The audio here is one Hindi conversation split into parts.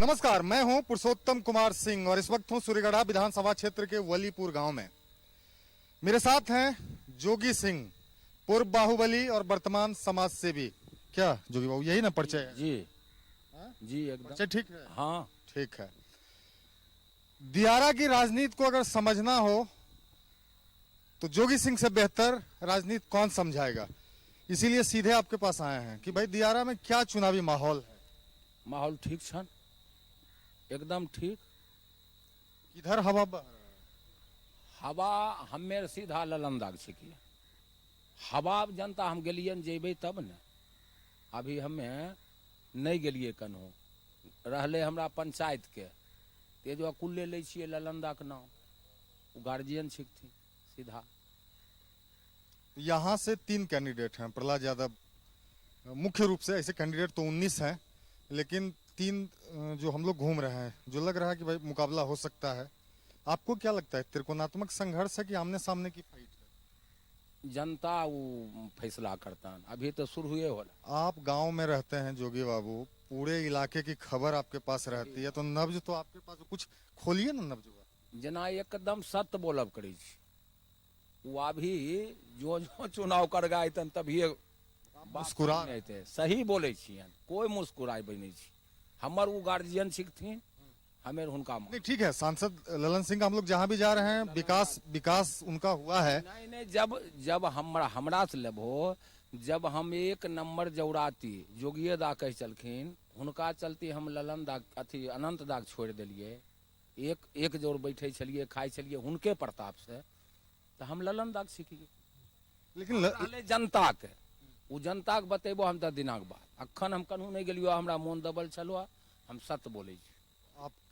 नमस्कार, मैं हूं पुरुषोत्तम कुमार सिंह और इस वक्त हूं सूर्यगढ़ा विधानसभा क्षेत्र के वलीपुर गांव में। मेरे साथ हैं जोगी सिंह, पूर्व बाहुबली और वर्तमान समाज सेवी। क्या जोगी बाबू यही ना परिचय है? जी हाँ? जी एकदम परिचय ठीक है? हाँ। ठीक है। दियारा की राजनीति को अगर समझना हो तो जोगी सिंह से बेहतर राजनीति कौन समझाएगा। इसीलिए सीधे आपके पास आए हैं कि भाई दियारा में क्या चुनावी माहौल है। माहौल ठीक छन, एकदम ठीक। किधर हवा बह रहा है? हवा हमें सीधा ललंदाग छिकिए। हवा जनता हम गेलिए जेबे तब ने। अभी हमें नहीं गेलिए कन्हो रहले हमरा पंचायत के ते जो कुल्ले ले छिए ललंदा के नाम। वो गार्जियन छिकथिन सीधा। यहाँ से 3 कैंडिडेट हैं। प्रहलाद यादव मुख्य रूप से, ऐसे कैंडिडेट तो 19 हैं, लेकिन 3 जो हम लोग घूम रहे हैं, जो लग रहा है कि भाई मुकाबला हो सकता है। आपको क्या लगता है, त्रिकोणात्मक संघर्ष है कि आमने सामने की फाइट है? जनता वो फैसला करता। अभी तो शुरू हुए होला। आप गांव में रहते हैं जोगी बाबू, पूरे इलाके की खबर आपके पास रहती है, तो नब्ज तो आपके पास, कुछ खोलिए ना नब्ज हुआ। जना एकदम सत्य बोलब करै छी। वो अभी जो जो चुनाव कर गए तभी मुस्कुरा अयते। सही बोले छियन, कोई मुस्कुराबे नहीं छी। हमर वो गार्जियन छिकथिन, हमें हुनका नहीं ठीक है। सांसद ललन सिंह का हम लोग जहां भी जा रहे हैं, विकास उनका हुआ है। नहीं नहीं, जब जब हमरा से लेबो, जब हम 1 नंबर जौराती जोगिए दा कह चलखिन, हुनका चलते हम ललन दाग अथी अनंत दाग छोड़ दिलिए। एक जोर बैठे छलिए, खाए छलिए हुनके प्रताप से, तो हम ललन दाग सीखिए। लेकिन जनता के वो जनता के बतेबो हम 10 दिनक बाद। अखन हम कन्हू नहीं गेलियो, हमरा मोन दबल चलो, हम सत्य बोले छी।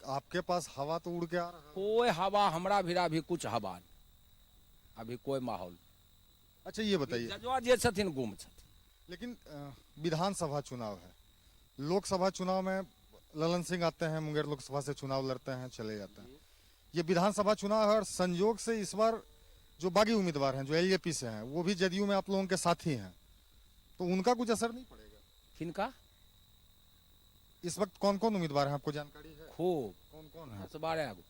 आपके पास हवा तो उड़ के आ रहा है। कोई हवा हमरा भिड़ा भी कुछ हवा नहीं, अभी कोई माहौल। अच्छा ये बताइए, जजवा जे छथिन गुम छथिन। लेकिन विधानसभा चुनाव है, लोकसभा चुनाव में ललन सिंह आते हैं, मुंगेर लोकसभा से चुनाव लड़ते हैं, चले जाते हैं। ये विधानसभा चुनाव है और संयोग से इस बार जो बागी उम्मीदवार हैं, जो एलजेपी से हैं, वो भी जदयू में आप लोगों के साथी हैं, तो उनका कुछ असर नहीं पड़ेगा? किनका? इस वक्त कौन कौन उम्मीदवार हैं, आपको जानकारी है? खूब कौन कौन है? 12 गो।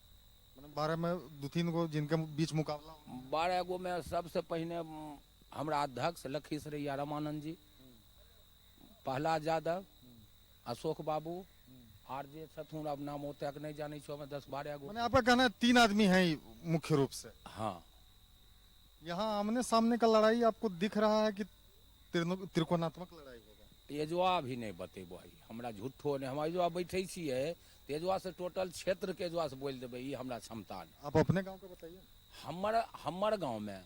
मतलब 12 में 2-3 गो जिनके बीच मुकाबला हो। 12 गो में सबसे पहले हमरा अध्यक्ष लखीसरैया रामानंद जी, प्रहलाद यादव, अशोक बाबू, आर जे छथुन अब नाम ओतेक नहीं जाने छो, 10-12 गो। मैंने आपका कहना है 3 आदमी हैं ही मुख्य रूप से। हाँ, यहाँ आमने सामने का लड़ाई आपको दिख रहा है कि त्रिकोणात्मक लड़ाई होगा? तेजवा भी नहीं बतेबो। हमरा झूठो नहीं, हम एजवा बैठे छिए, तेजवा से टोटल क्षेत्र के एजवा से बोल देबै, ई हमरा क्षमता नहीं। आप अपने गांव का बताइए। हमर गांव में,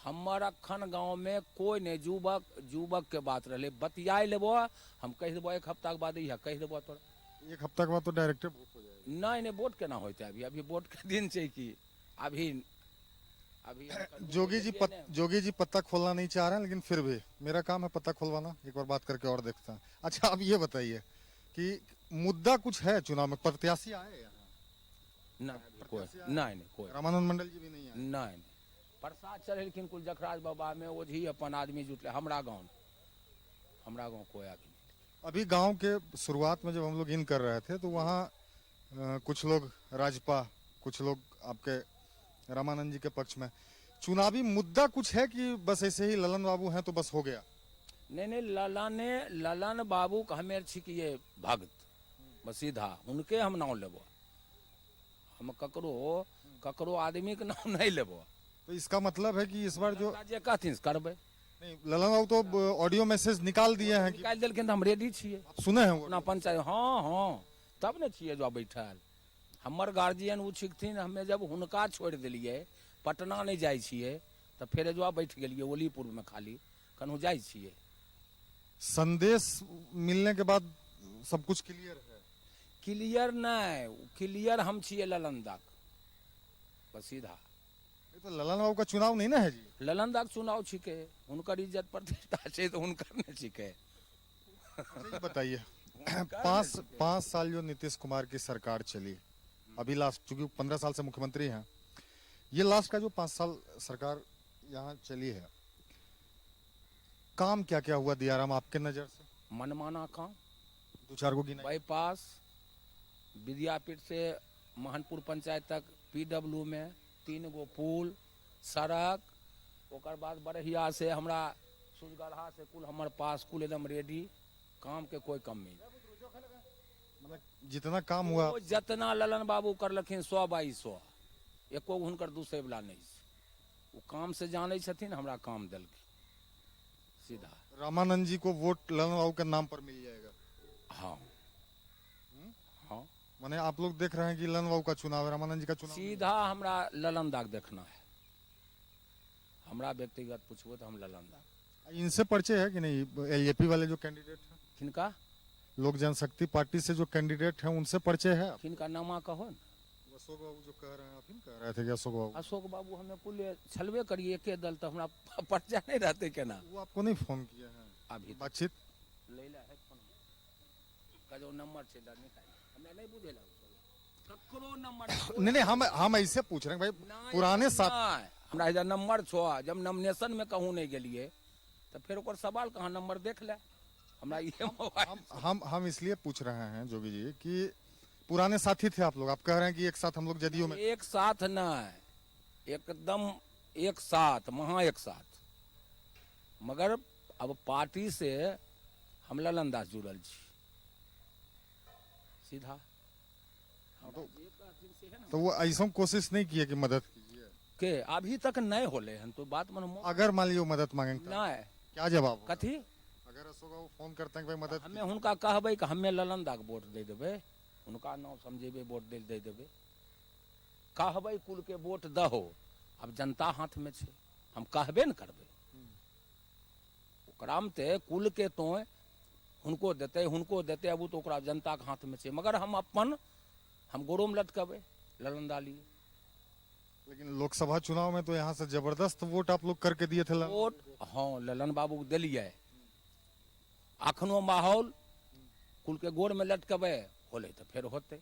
हमर अखन गांव में कोई नहीं। जुबक के बात रहे, बतिया लेबो, हम कह देबो 1 हफ्ता के बाद ही कह देबो तोरा। 1 हफ्ता के बाद तो डायरेक्ट वोट हो जाएगा। नहीं नहीं, वोट केना होते? अभी वोट के दिन छै कि अभी जोगी जी पत्ता खोलना नहीं चाह रहे हैं, लेकिन फिर भी मेरा काम है पत्ता खोलवाना। एक बार बात करके और देखता हूँ। अच्छा आप ये बताइए कि मुद्दा कुछ है चुनाव में? प्रत्याशी आए यहाँ? नहीं कोई। रामानंद मंडल जी भी नहीं आए? नहीं, प्रसाद चढ़ेलखिन कुल जखराज बाबा में, ओझी अपन आदमी जुटले। हमरा गाँव कोई आगे नहीं। अभी गांव के शुरुआत में जब हम लोग इन कर रहे थे, तो वहाँ कुछ लोग राजपा, कुछ लोग आपके रामानंद जी के पक्ष में। चुनावी मुद्दा कुछ है कि बस ऐसे ही ललन बाबू हैं तो बस हो गया? नहीं, ललन बाबू का हमें छिकिए भक्त, बस सीधा उनके हम नाम लेबो। हम ककरो आदमी के नाम नहीं लेबो। तो इसका मतलब है कि इस बार जो कहथिन करबै नहीं, ललन बाबू तो ऑडियो मैसेज निकाल दिए हैं। निकाल दिलखिन, हम रेडी छिए। सुने हैं वो अपना पंचायत? हाँ, तब ने छिए जो बैठल। हमर गार्जियन वो छिकथिन, हमें जब हुनका छोड़ दिलिए, पटना नहीं जाए छिए, तो फिर जो बैठ गेलिए वलीपुर में, खाली कन्हू जाए छिए। संदेश मिलने के बाद सब कुछ क्लियर है? क्लियर नहीं, क्लियर हम छिए ललंदा, बस सीधा। तो ललन बाबू का चुनाव नहीं ना है जी? ललंदा के चुनाव छिके, उनकर इज्जत प्रतिष्ठा छै, तो उनकर नहीं छिके। अच्छा, बताइए 5 साल जो नीतीश कुमार की सरकार चली, अभी लास्ट, चूंकि 15 साल से मुख्यमंत्री हैं, ये लास्ट का जो 5 साल सरकार यहाँ चली है, काम क्या क्या हुआ दियारा में आपके नजर से? मनमाना काम, 2-4 गो गिनाइए। बाईपास, विद्यापीठ से महनपुर पंचायत तक PW में 3 गो पुल सड़क, ओकर बाद बरहिया से हमरा सूजगढ़ा से कुल हमर पास कुल एकदम रेडी, काम के कोई कमी नहीं। मतलब जितना काम हुआ ओ जितना ललन बाबू करलखिन 100/100, एको गो हुनकर दूसरे वाला नहीं छै। वो काम से जाने छथिन, हमरा काम देलखिन सीधा। रामानंद जी को वोट ललन बाबू के नाम पर मिल जाएगा। हाँ हाँ, माने आप लोग देख रहे हैं कि ललन बाबू का चुनाव है, रामानंद जी का चुनाव नहीं है। सीधा हमरा ललन दाग देखना है। हमरा व्यक्तिगत पूछबो तो हम ललन दाग। इनसे परिचय है कि नहीं, LJP वाले जो कैंडिडेट हैं, किनका लोक जनशक्ति पार्टी से जो कैंडिडेट हैं, उनसे परिचय है? किनका नामा कहो न। अशोक बाबू जो कह रहे हैं, आप ही कह रहे थे कि अशोक बाबू? अशोक बाबू हमें कुल छलबे करिए एके दल, तो हमरा परिचय नहीं रहते केना। वो आपको नहीं फोन किया है अभी बातचीत? लैला है फोन का जो नंबर छै दा निकाल, हमरा नहीं बुझेला ककरो नंबर। नहीं, हम ऐसे पूछ रहे हैं भाई, पुराने साथ नहीं, हमरा इधर नंबर छो, जब नॉमिनेशन में कहूँ नहीं गेलिए तो फिर ओकर सवाल कहाँ नंबर देख ले हमरा ये मोबाइल। हम इसलिए पूछ रहे हैं जोगी जी कि पुराने साथी थे आप लोग, आप कह रहे हैं कि एक साथ हम लोग जदयू में। एक साथ नहीं, एकदम एक साथ, महा एक साथ, मगर अब पार्टी से हम ललन दास जुड़ल छी सीधा। तो वो ऐसा कोशिश नहीं किए कि मदद कीजिए के अभी तक नहीं होले हन, तो बात मन अगर मान लीजिए वो मदद मांगेंगे तो नहीं। क्या जवाब होगा? कथी अगर अशोक बाबू फोन करते हैं कि भाई मदद हमें हुनका कहबै कि हमें ललन दाग वोट दे देबै, हुनका नाम समझेबै, वोट दे देबै, कहबै कुल के वोट दहो। अब जनता हाथ में छै, हम कहबे न करबै, ओकरा में ते कुल के तो हुनको देते अब तो ओकरा जनता के हाथ में छै, मगर हम अपन हम गोरो में लटकबै ललन दा लिए। लेकिन लोकसभा चुनाव में तो यहाँ से जबरदस्त वोट आप लोग करके दिए थे वोट हाँ ललन बाबू के दिलिए, अखनो माहौल कुल के गोर में लटकबै होले तो फिर होते।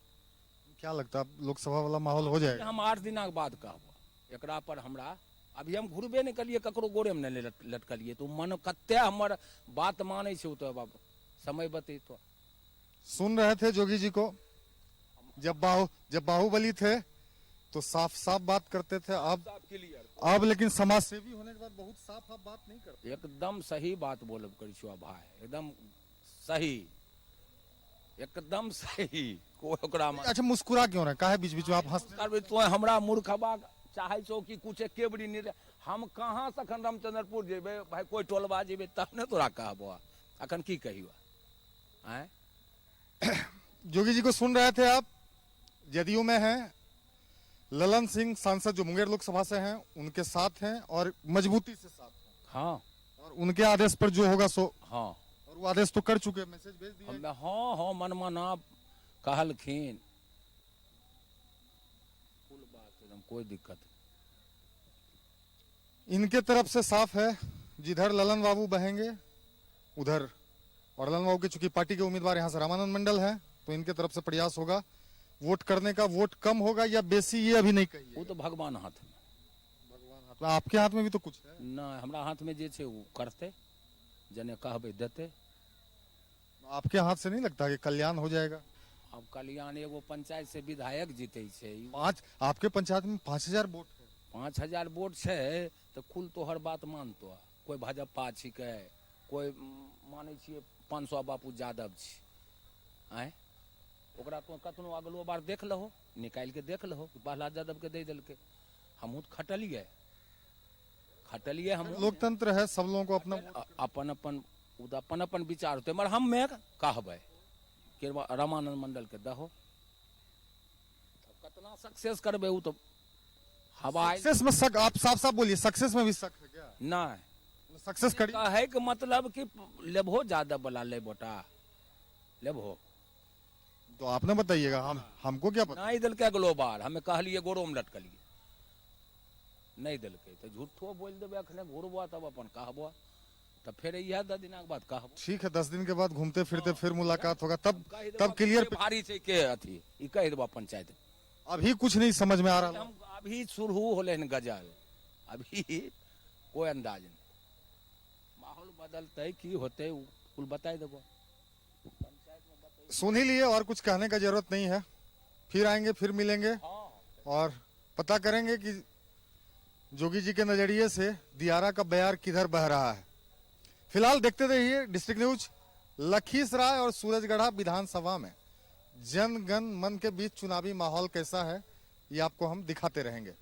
क्या लगता है लोकसभा वाला माहौल हो जाएगा? हम 8 दिन के बाद कहबो एकरा पर। हमरा अभी हम घुरबे नहीं कलिए, ककरो गोरे में नहीं लटकलिए, तो मन कते हमर बात माने छै, तो बाबू समय बतेतो। सुन रहे थे जोगी जी को, जब बाहुबली थे तो साफ साफ बात करते थे, अब लेकिन समाज सेवी होने के बाद बहुत साफ आप बात नहीं करते। एकदम सही बात बोलब करी छो भाई, एकदम सही, एकदम सही। कोई ओकरा में अच्छा मुस्कुरा क्यों रहे, काहे बीच बीच में आप हंसते? करबै तो हमरा मूर्खबा चाहे छो कि कुछ केबड़ी नहीं। हम कहाँ से अखन रामचंद्रपुर जेबे भाई, कोई टोलबा जेबे तब ने तोरा कहबो, अखन की कहियो आए। जोगी जी को सुन रहे थे आप, जदयू में हैं, ललन सिंह सांसद जो मुंगेर लोकसभा से हैं उनके साथ हैं और मजबूती से साथ हैं। हाँ, और उनके आदेश पर जो होगा सो, हाँ, और वो आदेश तो कर चुके, मैसेज भेज दिया। हमें हाँ हाँ मनमाना कहलखिन, कुल बात एकदम कोई दिक्कत नहीं। इनके तरफ से साफ है, जिधर ललन बाबू बहेंगे उधर, और ललन बाबू की चूंकि पार्टी के उम्मीदवार यहाँ से रामानंद मंडल है, तो इनके तरफ से प्रयास होगा वोट करने का। वोट कम होगा या बेसी ये अभी नहीं कहिए, वो तो भगवान हाथ में, भगवान हाथ में, आपके हाथ में भी तो कुछ है ना। हमरा हाथ में जे छै वो करते, जने कहबै देते। आपके हाथ से नहीं लगता कि कल्याण हो जाएगा? अब कल्याण एगो पंचायत से विधायक जीते छै, आपके पंचायत में 5000 वोट है। 5000 वोट छै तो कुल तोहर बात मानतो। कोई भाजपा छिकै, कोई माने छियै 500 बापू यादव छी, आए ओकरा तो कतनो अगलो बार देख लहो, निकाल के देख लहो, प्रहलाद यादव के दे देलकै। हमहूँ तो खटलिए हम। लोकतंत्र है, सब लोगों को अपना अपन अपन विचार होते, मगर हम में कहबै कि रामानंद मंडल के दहो, कितना सक्सेस करबे वो तो हवा। सक्सेस में शक, आप साफ साफ बोलिए, सक्सेस में भी शक है क्या? नहीं, सक्सेस करी है कि मतलब कि लेबहो यादव वाला ले बोटा लेबहो, तो आपने बताइएगा, हमको क्या पता। नहीं दिलके अगलो बार हमें कहलिए गोरो में लटकलिए, नहीं दिलके तो झूठो बोल देबे, अखने घूरबो तब अपन कहबो, तब फिर यह 10 दिन के बाद कहबो। ठीक है, 10 दिन के बाद घूमते फिरते फिर मुलाकात होगा, तब तब क्लियर। भारी छै के अथी ई कह देबो पंचायत। अभी कुछ नहीं समझ में आ रहा। हम अभी शुरू होले न गजल, अभी कोई अंदाज नहीं, माहौल बदलते की होते कुल बताई देबो। सुन ही लिए, और कुछ कहने का जरूरत नहीं है। फिर आएंगे, फिर मिलेंगे और पता करेंगे कि जोगी जी के नजरिए से दियारा का बयार किधर बह रहा है। फिलहाल देखते रहिए डिस्ट्रिक्ट न्यूज। लखीसराय और सूरजगढ़ा विधानसभा में जन गण मन के बीच चुनावी माहौल कैसा है, ये आपको हम दिखाते रहेंगे।